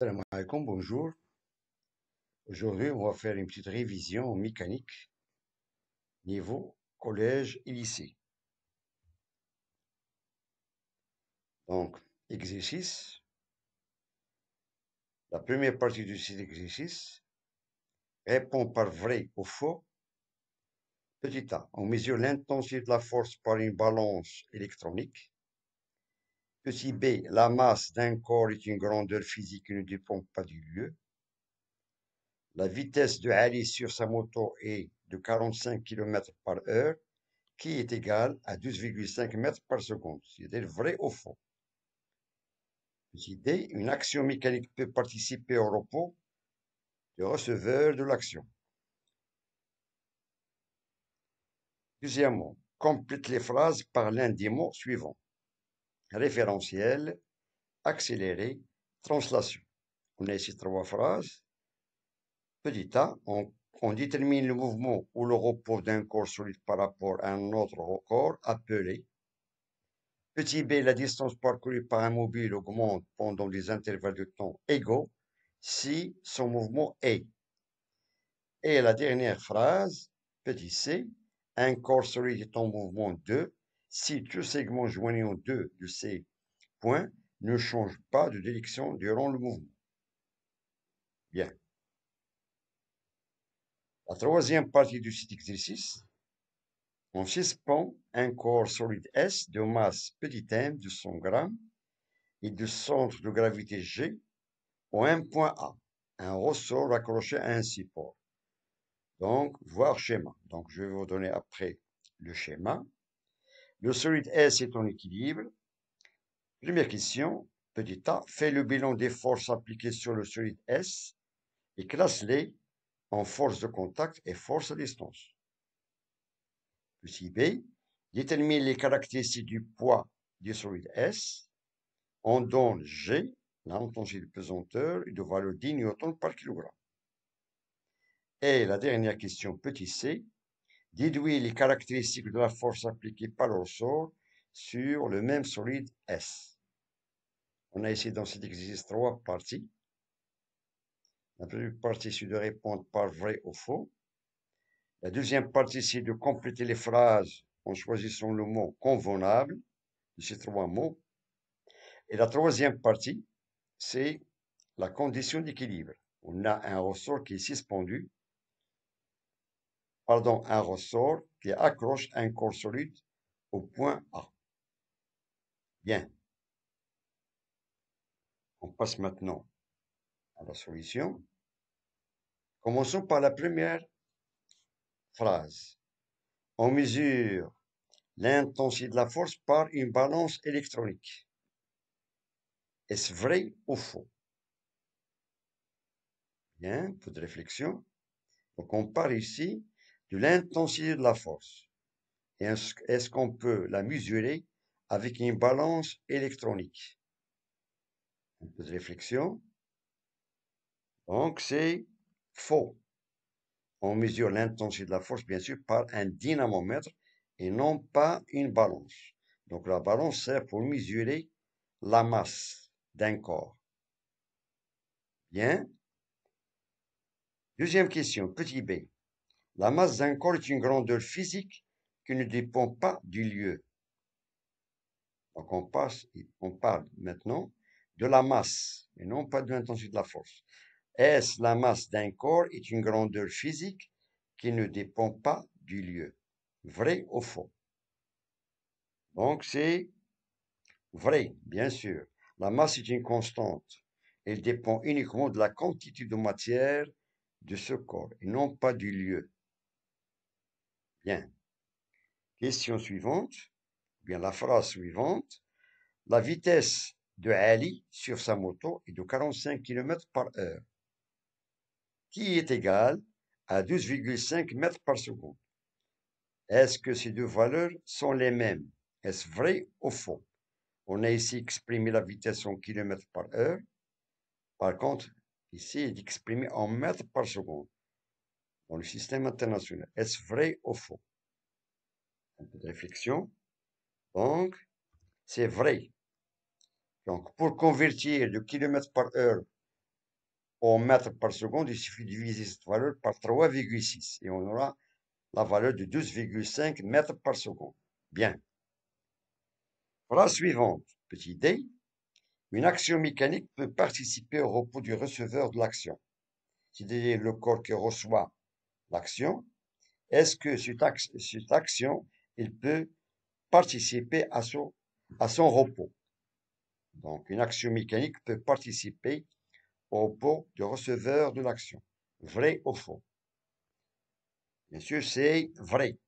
Salam alaikum, bonjour. Aujourd'hui, on va faire une petite révision en mécanique, niveau collège et lycée. Donc, exercice. La première partie de cet exercice répond par vrai ou faux. Petit a, on mesure l'intensité de la force par une balance électronique. Petit b, la masse d'un corps est une grandeur physique qui ne dépend pas du lieu. La vitesse de Ali sur sa moto est de 45 km/h, qui est égale à 12,5 mètres par seconde. C'est-à-dire vrai ou faux. Petit d, une action mécanique peut participer au repos du receveur de l'action. Deuxièmement, complète les phrases par l'un des mots suivants. Référentiel, accéléré, translation. On a ici trois phrases. Petit a, on détermine le mouvement ou le repos d'un corps solide par rapport à un autre corps appelé. Petit b, la distance parcourue par un mobile augmente pendant des intervalles de temps égaux si son mouvement est. Et la dernière phrase, petit c, un corps solide est en mouvement 2 si tout segment joignant deux de ces points ne change pas de direction durant le mouvement. Bien. La troisième partie de cet exercice, on suspend un corps solide S de masse petit m de 100 grammes et de centre de gravité G au un point A, un ressort accroché à un support. Donc, voir schéma. Donc, je vais vous donner après le schéma. Le solide S est en équilibre. Première question, petit a, fais le bilan des forces appliquées sur le solide S et classe-les en force de contact et force à distance. Petit b, détermine les caractéristiques du poids du solide S. On donne G, l'intensité de pesanteur, et de valeur 10 newtons par kilogramme. Et la dernière question, petit c, déduit les caractéristiques de la force appliquée par le ressort sur le même solide S. On a ici dans cet exercice trois parties. La première partie, c'est de répondre par vrai ou faux. La deuxième partie, c'est de compléter les phrases en choisissant le mot convenable de ces trois mots. Et la troisième partie, c'est la condition d'équilibre. On a un ressort qui est suspendu, un ressort qui accroche un corps solide au point A. Bien. On passe maintenant à la solution. Commençons par la première phrase. On mesure l'intensité de la force par une balance électronique. Est-ce vrai ou faux? Bien, peu de réflexion. Donc on parle ici de l'intensité de la force. Et est-ce qu'on peut la mesurer avec une balance électronique? Un peu de réflexion. Donc c'est faux. On mesure l'intensité de la force, bien sûr, par un dynamomètre et non pas une balance. Donc la balance sert pour mesurer la masse d'un corps. Bien. Deuxième question, petit b. La masse d'un corps est une grandeur physique qui ne dépend pas du lieu. Donc on parle maintenant de la masse et non pas de l'intensité de la force. Est-ce la masse d'un corps est une grandeur physique qui ne dépend pas du lieu? Vrai ou faux? Donc c'est vrai, bien sûr. La masse est une constante. Elle dépend uniquement de la quantité de matière de ce corps et non pas du lieu. Bien. Question suivante, bien la phrase suivante. La vitesse de Ali sur sa moto est de 45 km/h, qui est égale à 12,5 mètres par seconde. Est-ce que ces deux valeurs sont les mêmes? Est-ce vrai ou faux? On a ici exprimé la vitesse en km/h. Par contre, ici, il est exprimé en mètres par seconde dans le système international. Est-ce vrai ou faux? Un peu de réflexion. Donc, c'est vrai. Donc, pour convertir de km/h en mètres par seconde, il suffit de diviser cette valeur par 3,6 et on aura la valeur de 12,5 mètres par seconde. Bien. Phrase suivante, petit d. Une action mécanique peut participer au repos du receveur de l'action. C'est-à-dire le corps qui reçoit l'action. Est-ce que cette action, il peut participer à son repos? Donc, une action mécanique peut participer au repos du receveur de l'action. Vrai ou faux? Bien sûr, c'est vrai,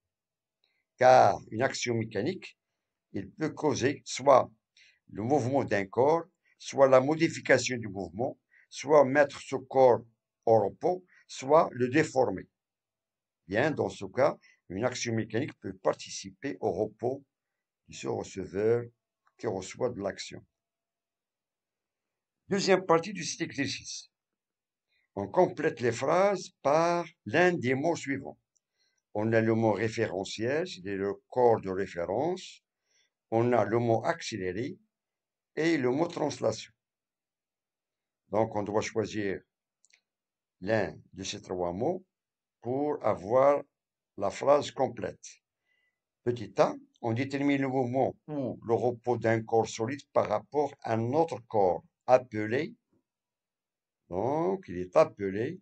car une action mécanique, il peut causer soit le mouvement d'un corps, soit la modification du mouvement, soit mettre ce corps au repos, soit le déformer. Bien, dans ce cas, une action mécanique peut participer au repos de ce receveur qui reçoit de l'action. Deuxième partie de cet exercice. On complète les phrases par l'un des mots suivants. On a le mot référentiel, c'est-à-dire le corps de référence. On a le mot accéléré et le mot translation. Donc, on doit choisir l'un de ces trois mots pour avoir la phrase complète. Petit a, on détermine le mouvement ou le repos d'un corps solide par rapport à un autre corps appelé, donc il est appelé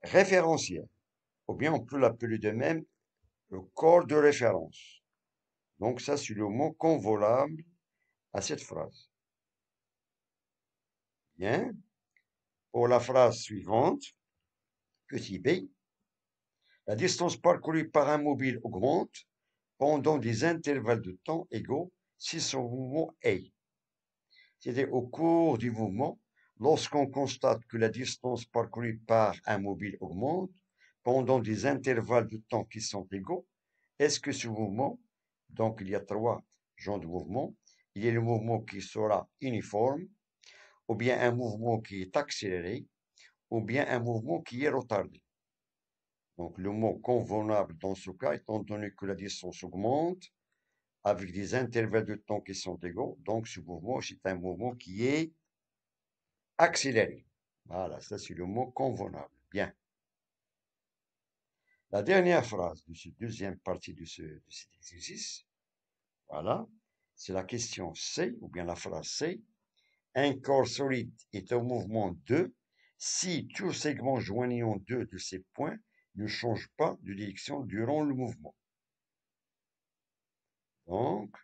référentiel, ou bien on peut l'appeler de même le corps de référence. Donc ça, c'est le mot convolable à cette phrase. Bien. Pour la phrase suivante, petit b, la distance parcourue par un mobile augmente pendant des intervalles de temps égaux si son mouvement est. C'est-à-dire au cours du mouvement, lorsqu'on constate que la distance parcourue par un mobile augmente pendant des intervalles de temps qui sont égaux, est-ce que ce mouvement, donc il y a trois genres de mouvements, il y a le mouvement qui sera uniforme, ou bien un mouvement qui est accéléré, ou bien un mouvement qui est retardé. Donc le mot convenable dans ce cas, étant donné que la distance augmente, avec des intervalles de temps qui sont égaux, donc ce mouvement, c'est un mouvement qui est accéléré. Voilà, ça c'est le mot convenable. Bien. La dernière phrase de cette deuxième partie de cet exercice, voilà, c'est la question C, ou bien la phrase C. Un corps solide est en mouvement 2 si tout segment joignant deux de ces points ne change pas de direction durant le mouvement. Donc,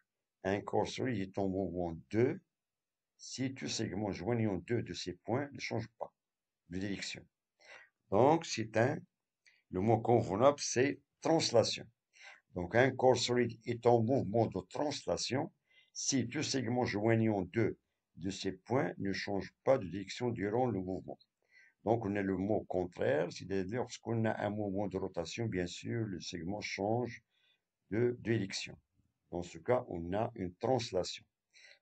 un corps solide est en mouvement 2 si tout segment joignant deux de ces points ne change pas de direction. Donc, le mot convenable, c'est translation. Donc, un corps solide est en mouvement de translation si deux segments joignant deux de ces points ne changent pas de direction durant le mouvement. Donc, on a le mot contraire, c'est-à-dire lorsqu'on a un mouvement de rotation, bien sûr, le segment change de direction. Dans ce cas, on a une translation.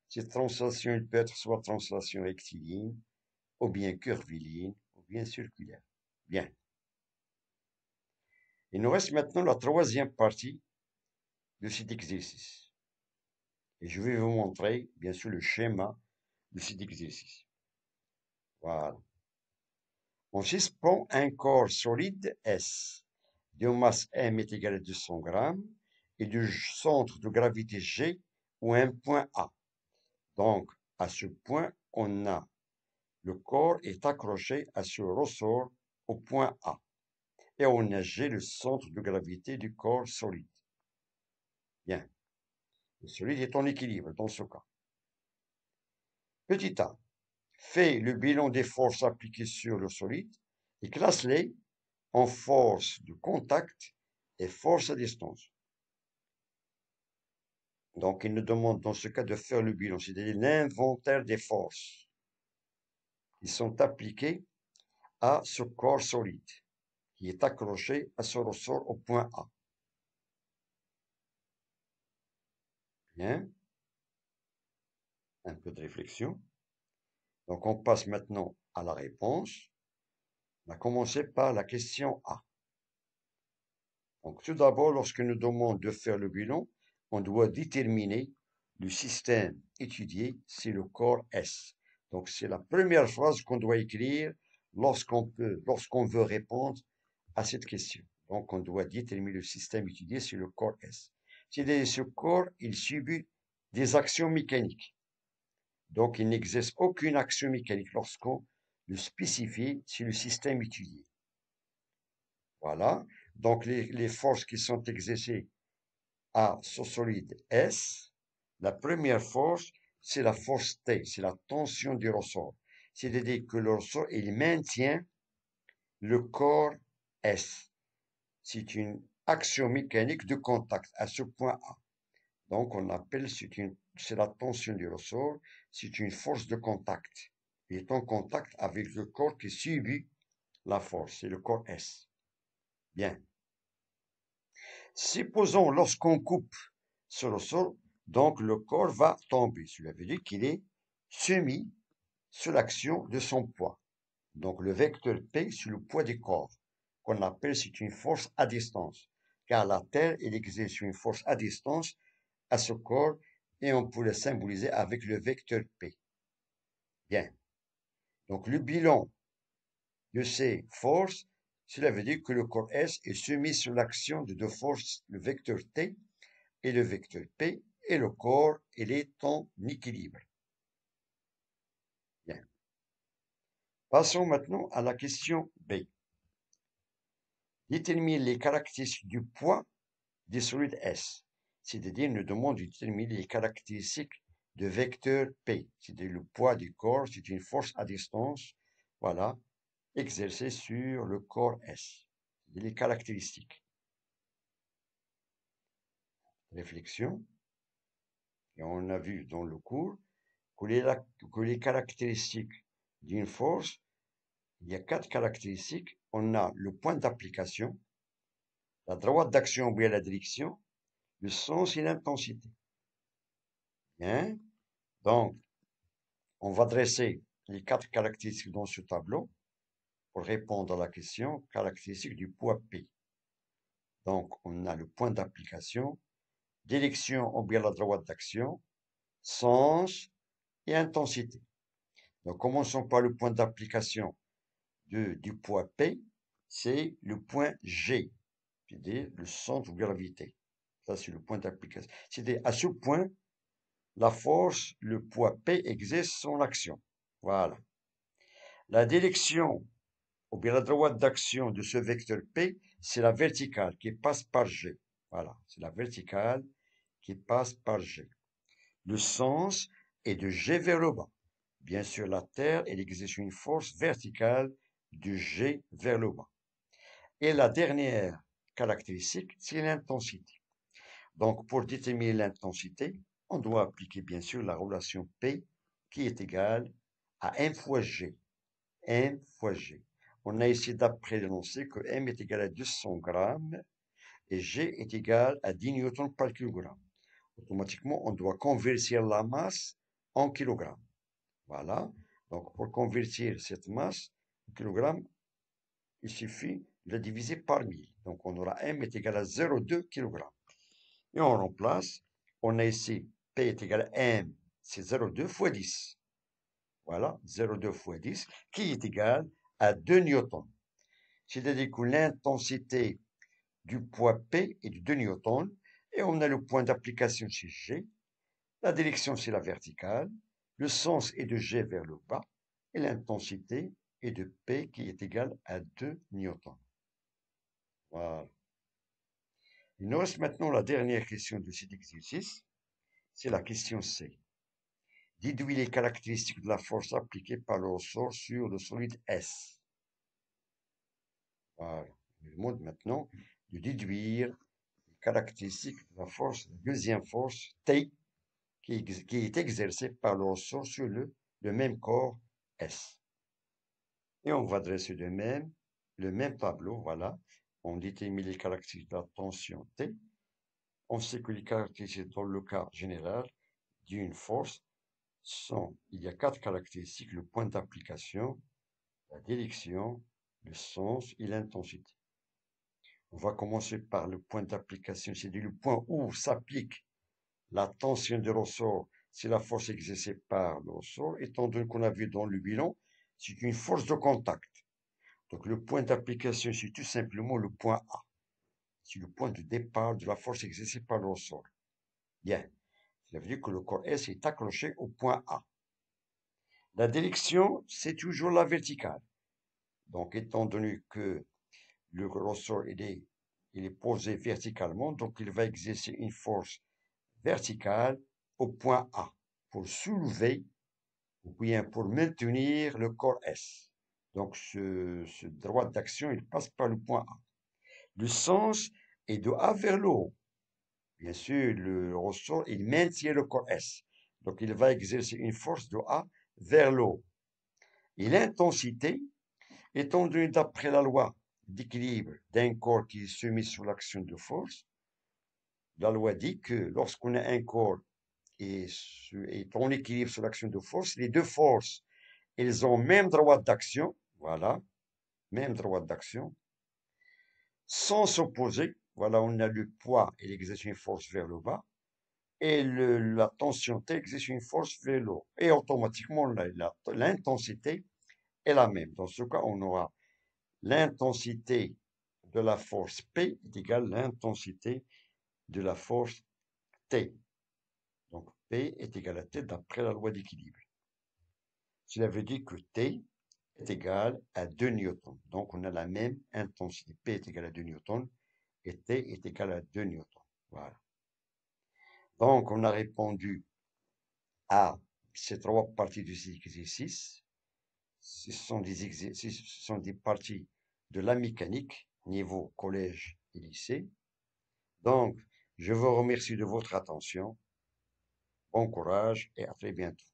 Cette translation, elle peut être soit translation rectiligne, ou bien curviligne, ou bien circulaire. Bien. Il nous reste maintenant la troisième partie de cet exercice. Et je vais vous montrer, bien sûr, le schéma de cet exercice. Voilà. On suspend un corps solide S de masse M est égal à 200 grammes et du centre de gravité G ou un point A. Donc, à ce point, le corps est accroché à ce ressort au point A. Et on a G, le centre de gravité du corps solide. Bien. Le solide est en équilibre dans ce cas. Petit a, fait le bilan des forces appliquées sur le solide et classe-les en force de contact et force à distance. Donc, il nous demande dans ce cas de faire le bilan, c'est-à-dire l'inventaire des forces qui sont appliquées à ce corps solide qui est accroché à ce ressort au point A. Bien. Un peu de réflexion. Donc, on passe maintenant à la réponse. On va commencer par la question A. Donc, tout d'abord, lorsque nous demande de faire le bilan, on doit déterminer le système étudié, c'est le corps S. Donc, c'est la première phrase qu'on doit écrire lorsqu'on veut répondre à cette question. Donc, on doit déterminer le système étudié sur le corps S. C'est-à-dire, ce corps, il subit des actions mécaniques. Donc, il n'exerce aucune action mécanique lorsqu'on le spécifie sur le système étudié. Voilà. Donc, les forces qui sont exercées à ce solide S, la première force, c'est la force T, c'est la tension du ressort. C'est-à-dire que le ressort, il maintient le corps S. C'est une action mécanique de contact à ce point A. Donc, on appelle, c'est la tension du ressort, c'est une force de contact. Il est en contact avec le corps qui subit la force, c'est le corps S. Bien. Supposons, lorsqu'on coupe ce ressort, donc le corps va tomber. Cela veut dire qu'il est soumis sous l'action de son poids. Donc le vecteur P sur le poids du corps, qu'on appelle, c'est une force à distance. Car la Terre, elle exerce une force à distance à ce corps et on peut le symboliser avec le vecteur P. Bien. Donc le bilan de ces forces, cela veut dire que le corps S est soumis sous l'action de deux forces, le vecteur T et le vecteur P, et le corps, il est en équilibre. Bien. Passons maintenant à la question B. Détermine les caractéristiques du poids des solides S. C'est-à-dire, nous demande de déterminer les caractéristiques de vecteur P. C'est-à-dire, le poids du corps, c'est une force à distance, voilà, exercée sur le corps S. Les caractéristiques. Réflexion. Et on a vu dans le cours que les caractéristiques d'une force, il y a 4 caractéristiques. On a le point d'application, la droite d'action ou bien la direction, le sens et l'intensité. Bien. Donc, on va dresser les 4 caractéristiques dans ce tableau pour répondre à la question caractéristique du poids P. Donc, on a le point d'application, direction ou bien la droite d'action, sens et intensité. Donc, commençons par le point d'application du poids P, c'est le point G, c'est-à-dire le centre de gravité. Ça, c'est le point d'application. C'est-à-dire, à ce point, la force, le poids P exerce son action. Voilà. La direction, ou bien la droite d'action de ce vecteur P, c'est la verticale qui passe par G. Voilà, c'est la verticale qui passe par G. Le sens est de G vers le bas. Bien sûr, la Terre, elle exerce une force verticale de G vers le bas. Et la dernière caractéristique, c'est l'intensité. Donc, pour déterminer l'intensité, on doit appliquer bien sûr la relation P qui est égale à M fois G. M fois G. On a ici d'après l'énoncé que M est égal à 200 grammes et G est égal à 10 newtons par kilogramme. Automatiquement, on doit convertir la masse en kilogrammes. Voilà. Donc, pour convertir cette masse en kilogrammes, il suffit de la diviser par 1000. Donc, on aura M est égal à 0,2 kg. Et on remplace. On a ici P est égal à M, c'est 0,2 fois 10. Voilà, 0,2 fois 10, qui est égal à 2 newtons. C'est-à-dire que l'intensité du poids P est de 2 newtons. Et on a le point d'application chez G. La direction, c'est la verticale. Le sens est de G vers le bas. Et l'intensité est de P qui est égale à 2 newtons. Voilà. Il nous reste maintenant la dernière question de cet exercice. C'est la question C. Déduis les caractéristiques de la force appliquée par le ressort sur le solide S. Voilà. Il nous demande maintenant de déduire les caractéristiques de la force, la deuxième force, T, qui est exercée par le ressort sur le même corps S. Et on va dresser le même tableau, voilà. On détermine les caractéristiques de la tension T. On sait que les caractéristiques dans le cas général d'une force il y a 4 caractéristiques, le point d'application, la direction, le sens et l'intensité. On va commencer par le point d'application, c'est-à-dire le point où s'applique la tension de ressort c'est la force exercée par le ressort, étant donné qu'on a vu dans le bilan, c'est une force de contact. Donc le point d'application, c'est tout simplement le point A. C'est le point de départ de la force exercée par le ressort. Bien, ça veut dire que le corps S est accroché au point A. La direction, c'est toujours la verticale. Donc, étant donné que le ressort il est posé verticalement, donc il va exercer une force verticale au point A pour soulever ou bien pour maintenir le corps S. Donc, ce droit d'action, il passe par le point A. Le sens est de A vers le haut. Bien sûr, le ressort, il maintient le corps S. Donc, il va exercer une force de A vers le haut. Et l'intensité, étant donné d'après la loi d'équilibre d'un corps qui est soumis sous l'action de force, la loi dit que lorsqu'on a un corps et est en équilibre sous l'action de force, les deux forces, elles ont même droit d'action, voilà, même droit d'action, sans s'opposer. Voilà, on a le poids, il exerce une force vers le bas, et la tension T exerce une force vers le haut. Et automatiquement, l'intensité est la même. Dans ce cas, on aura l'intensité de la force P est égale à l'intensité de la force T. Donc, P est égal à T d'après la loi d'équilibre. Cela veut dire que T est égal à 2 newtons. Donc, on a la même intensité. P est égal à 2 newtons et T est égal à 2 newtons. Voilà. Donc, on a répondu à ces trois parties du cycle exercice. Ce sont des exercices, ce sont des parties de la mécanique, niveau collège et lycée. Donc, je vous remercie de votre attention. Bon courage et à très bientôt.